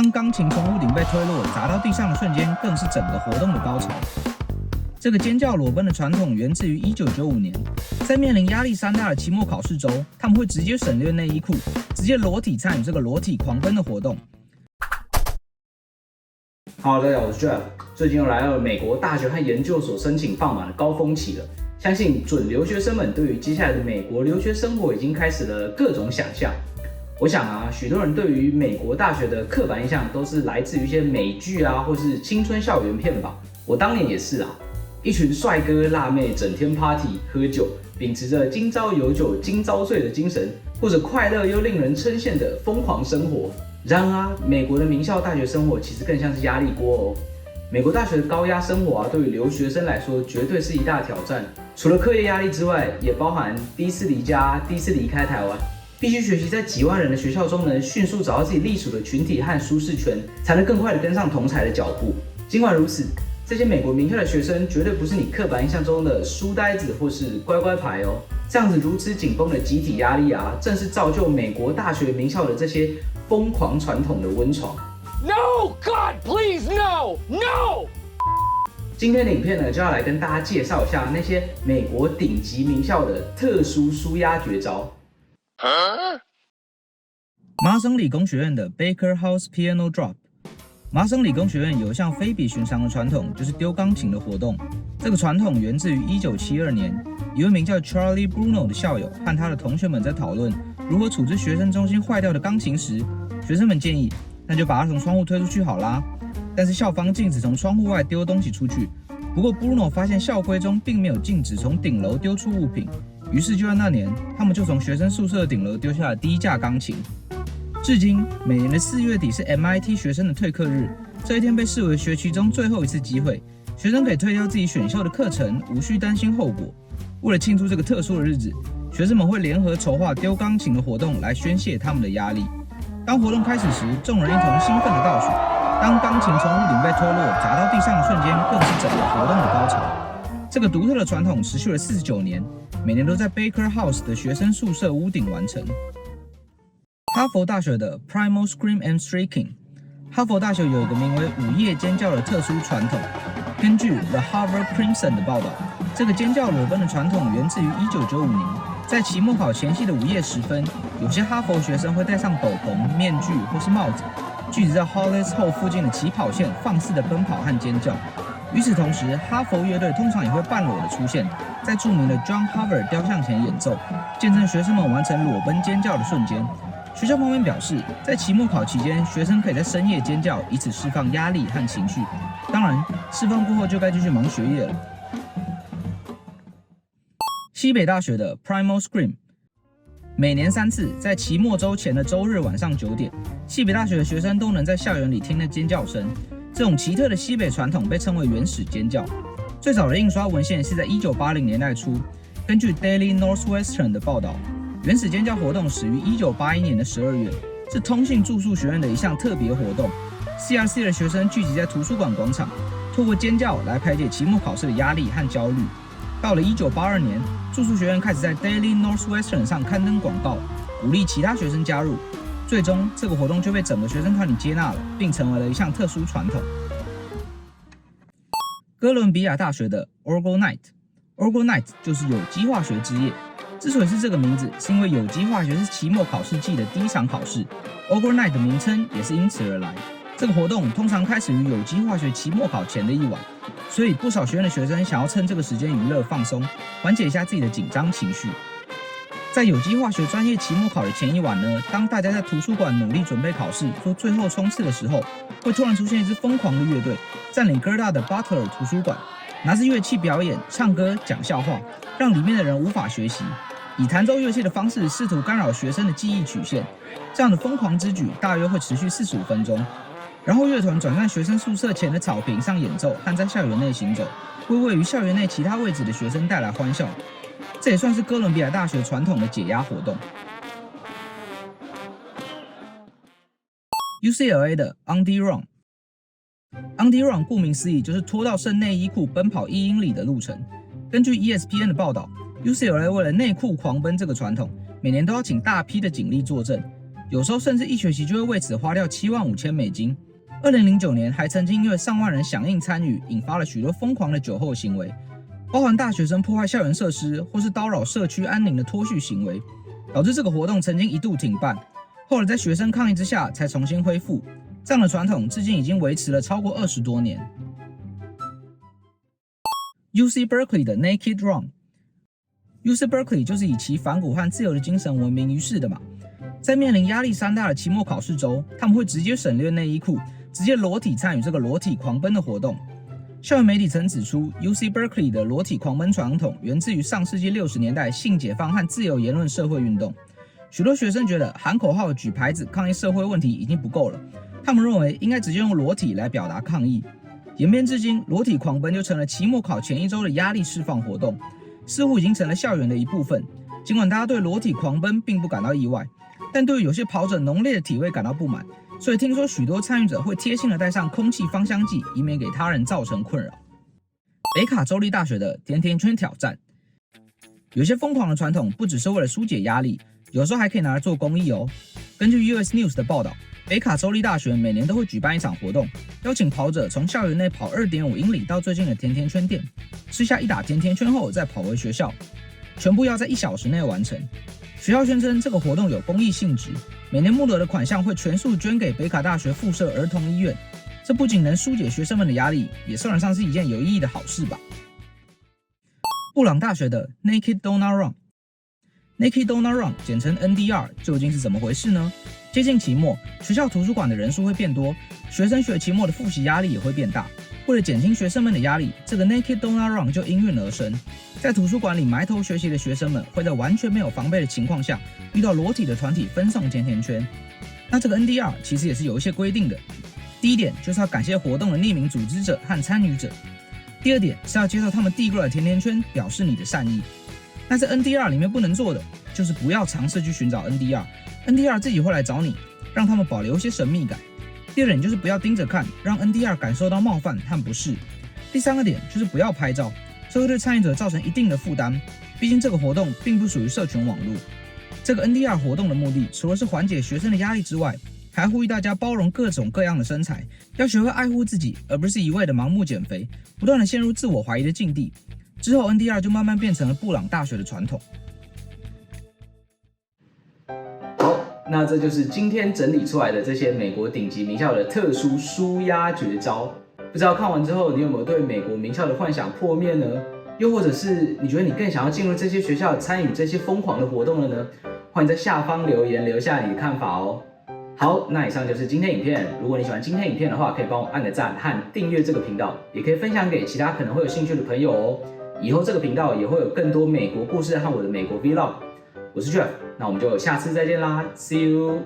当钢琴从屋顶被推落砸到地上的瞬间，更是整个活动的高潮。这个尖叫裸奔的传统源自于1995年，在面临压力山大的期末考试周，他们会直接省略内衣裤，直接裸体参与这个裸体狂奔的活动。Hello， 大家好，我是 Jeff。最近又来到了美国大学和研究所申请放马的高峰期了，相信准留学生们对于接下来的美国留学生活已经开始了各种想象。我想啊，许多人对于美国大学的刻板印象都是来自于一些美剧啊，或是青春校园片吧。我当年也是啊，一群帅哥辣妹整天 party 喝酒，秉持着今朝有酒今朝醉的精神，过着快乐又令人称羡的疯狂生活。然而，美国的名校大学生活其实更像是压力锅哦。美国大学的高压生活啊，对于留学生来说绝对是一大挑战。除了课业压力之外，也包含第一次离家、第一次离开台湾，必须学习在几万人的学校中能迅速找到自己隶属的群体和舒适圈，才能更快地跟上同侪的脚步。尽管如此，这些美国名校的学生绝对不是你刻板印象中的书呆子或是乖乖牌哦。这样子如此紧绷的集体压力啊，正是造就美国大学名校的这些疯狂传统的温床。No, God, please, no, no! 今天的影片呢，就要来跟大家介绍一下那些美国顶级名校的特殊舒压绝招。麻省理工学院的 Baker House Piano Drop。麻省理工学院有一项非比寻常的传统，就是丢钢琴的活动。这个传统源自于1972年，一位名叫 Charlie Bruno 的校友和他的同学们在讨论如何处置学生中心坏掉的钢琴时，学生们建议，那就把它从窗户推出去好啦。但是校方禁止从窗户外丢东西出去。不过 Bruno 发现校规中并没有禁止从顶楼丢出物品，于是就在那年，他们就从学生宿舍的顶楼丢下了第一架钢琴。至今，每年的4月底是 MIT 学生的退课日，这一天被视为学期中最后一次机会，学生可以退掉自己选修的课程，无需担心后果。为了庆祝这个特殊的日子，学生们会联合筹划丢钢琴的活动来宣泄他们的压力。当活动开始时，众人一同兴奋地倒数。当钢琴从屋顶被推落砸到地上的瞬间，更是整个活动的高潮。这个独特的传统持续了49年，每年都在 Baker House 的学生宿舍屋顶完成。哈佛大学的 Primal Scream and Shrieking。哈佛大学有一个名为午夜尖叫的特殊传统。根据 The Harvard Crimson 的报道，这个尖叫裸奔的传统源自于1995年，在期末考前夕的午夜时分，有些哈佛学生会戴上斗篷、面具或是帽子，聚集在 Hollis Hall 附近的起跑线，放肆的奔跑和尖叫。与此同时，哈佛乐队通常也会半裸的出现，在著名的 John Harvard 雕像前演奏，见证学生们完成裸奔尖叫的瞬间。学校方面表示，在期末考期间，学生可以在深夜尖叫，以此释放压力和情绪。当然，释放过后就该继续忙学业了。西北大学的 Primal Scream。每年3次，在期末周前的周日晚上9点，西北大学的学生都能在校园里听到尖叫声。这种奇特的西北传统被称为原始尖叫。最早的印刷文献是在1980年代初。根据 Daily Northwestern 的报道，原始尖叫活动始于1981年的12月，是通信住宿学院的一项特别活动。CRC 的学生聚集在图书馆广场，透过尖叫来排解期末考试的压力和焦虑。到了1982年，住宿学院开始在 Daily Northwestern 上刊登广告，鼓励其他学生加入。最终，这个活动就被整个学生团体接纳了，并成为了一项特殊传统。哥伦比亚大学的 Orgonite。Orgonite 就是有机化学之夜。之所以是这个名字，是因为有机化学是期末考试季的第一场考试 ，Orgonite 的名称也是因此而来。这个活动通常开始于有机化学期末考前的一晚，所以不少学院的学生想要趁这个时间娱乐放松，缓解一下自己的紧张情绪。在有机化学专业期末考的前一晚呢，当大家在图书馆努力准备考试，做最后冲刺的时候，会突然出现一支疯狂的乐队，占领哥大的 Butler 图书馆，拿着乐器表演、唱歌、讲笑话，让里面的人无法学习，以弹奏乐器的方式试图干扰学生的记忆曲线。这样的疯狂之举大约会持续45分钟。然后乐团转在学生宿舍前的草坪上演奏，和在校园内行走，为位于校园内其他位置的学生带来欢笑。这也算是哥伦比亚大学传统的解压活动。UCLA 的 On the Run。On the Run 顾名思义就是脱到剩内衣裤奔跑1英里的路程。根据 ESPN 的报道，UCLA 为了内裤狂奔这个传统，每年都要请大批的警力坐镇。有时候甚至一学期就会为此花掉$75,000。2009年还曾经因为上万人响应参与，引发了许多疯狂的酒后行为，包含大学生破坏校园设施或是叨扰社区安宁的脱序行为，导致这个活动曾经一度停办，后来在学生抗议之下才重新恢复。这样的传统至今已经维持了超过20多年。UC Berkeley 的 Naked Run。UC Berkeley 就是以其反骨和自由的精神闻名于世的嘛。在面临压力山大的期末考试周，他们会直接省略内衣裤，直接裸体参与这个裸体狂奔的活动。校园媒体曾指出 ，UC Berkeley 的裸体狂奔传统源自于上世纪60年代性解放和自由言论社会运动。许多学生觉得喊口号、举牌子抗议社会问题已经不够了，他们认为应该直接用裸体来表达抗议。演变至今，裸体狂奔就成了期末考前一周的压力释放活动，似乎已经成了校园的一部分。尽管大家对裸体狂奔并不感到意外，但对于有些跑者浓烈的体味感到不满，所以听说许多参与者会贴心地带上空气芳香剂，以免给他人造成困扰。北卡州立大学的甜甜圈挑战，有些疯狂的传统不只是为了疏解压力，有时候还可以拿来做公益哦。根据 US News 的报道，北卡州立大学每年都会举办一场活动，邀请跑者从校园内跑2.5英里到最近的甜甜圈店，吃下一打甜甜圈后再跑回学校，全部要在1小时内完成。学校宣称这个活动有公益性质，每年募得的款项会全数捐给北卡大学附设儿童医院。这不仅能疏解学生们的压力，也算得上是一件有意义的好事吧。布朗大学的 Naked Donut Run。Naked Donut Run 简称 NDR 究竟是怎么回事呢？接近期末，学校图书馆的人数会变多，学生学期末的复习压力也会变大。为了减轻学生们的压力，这个 Naked Donut Run 就应运而生。在图书馆里埋头学习的学生们会在完全没有防备的情况下，遇到裸体的团体分送甜甜圈。那这个 NDR 其实也是有一些规定的。第一点就是要感谢活动的匿名组织者和参与者。第二点是要接受他们递过来的甜甜圈，表示你的善意。但是 NDR 里面不能做的，就是不要尝试去寻找 NDR 自己会来找你，让他们保留一些神秘感。第二点就是不要盯着看，让 NDR 感受到冒犯和不适。第三个点就是不要拍照，这会对参与者造成一定的负担，毕竟这个活动并不属于社群网络。这个 NDR 活动的目的，除了是缓解学生的压力之外，还呼吁大家包容各种各样的身材，要学会爱护自己，而不是一味的盲目减肥，不断的陷入自我怀疑的境地。之后 NDR 就慢慢变成了布朗大学的传统。好，那这就是今天整理出来的这些美国顶级名校的特殊抒压绝招。不知道看完之后，你有没有对美国名校的幻想破灭呢？又或者是你觉得你更想要进入这些学校，参与这些疯狂的活动了呢？欢迎在下方留言留下你的看法哦。好，那以上就是今天影片。如果你喜欢今天影片的话，可以帮我按个赞和订阅这个频道，也可以分享给其他可能会有兴趣的朋友哦。以后这个频道也会有更多美国故事和我的美国 Vlog。我是 Jeff，那我们就下次再见啦 ，See you。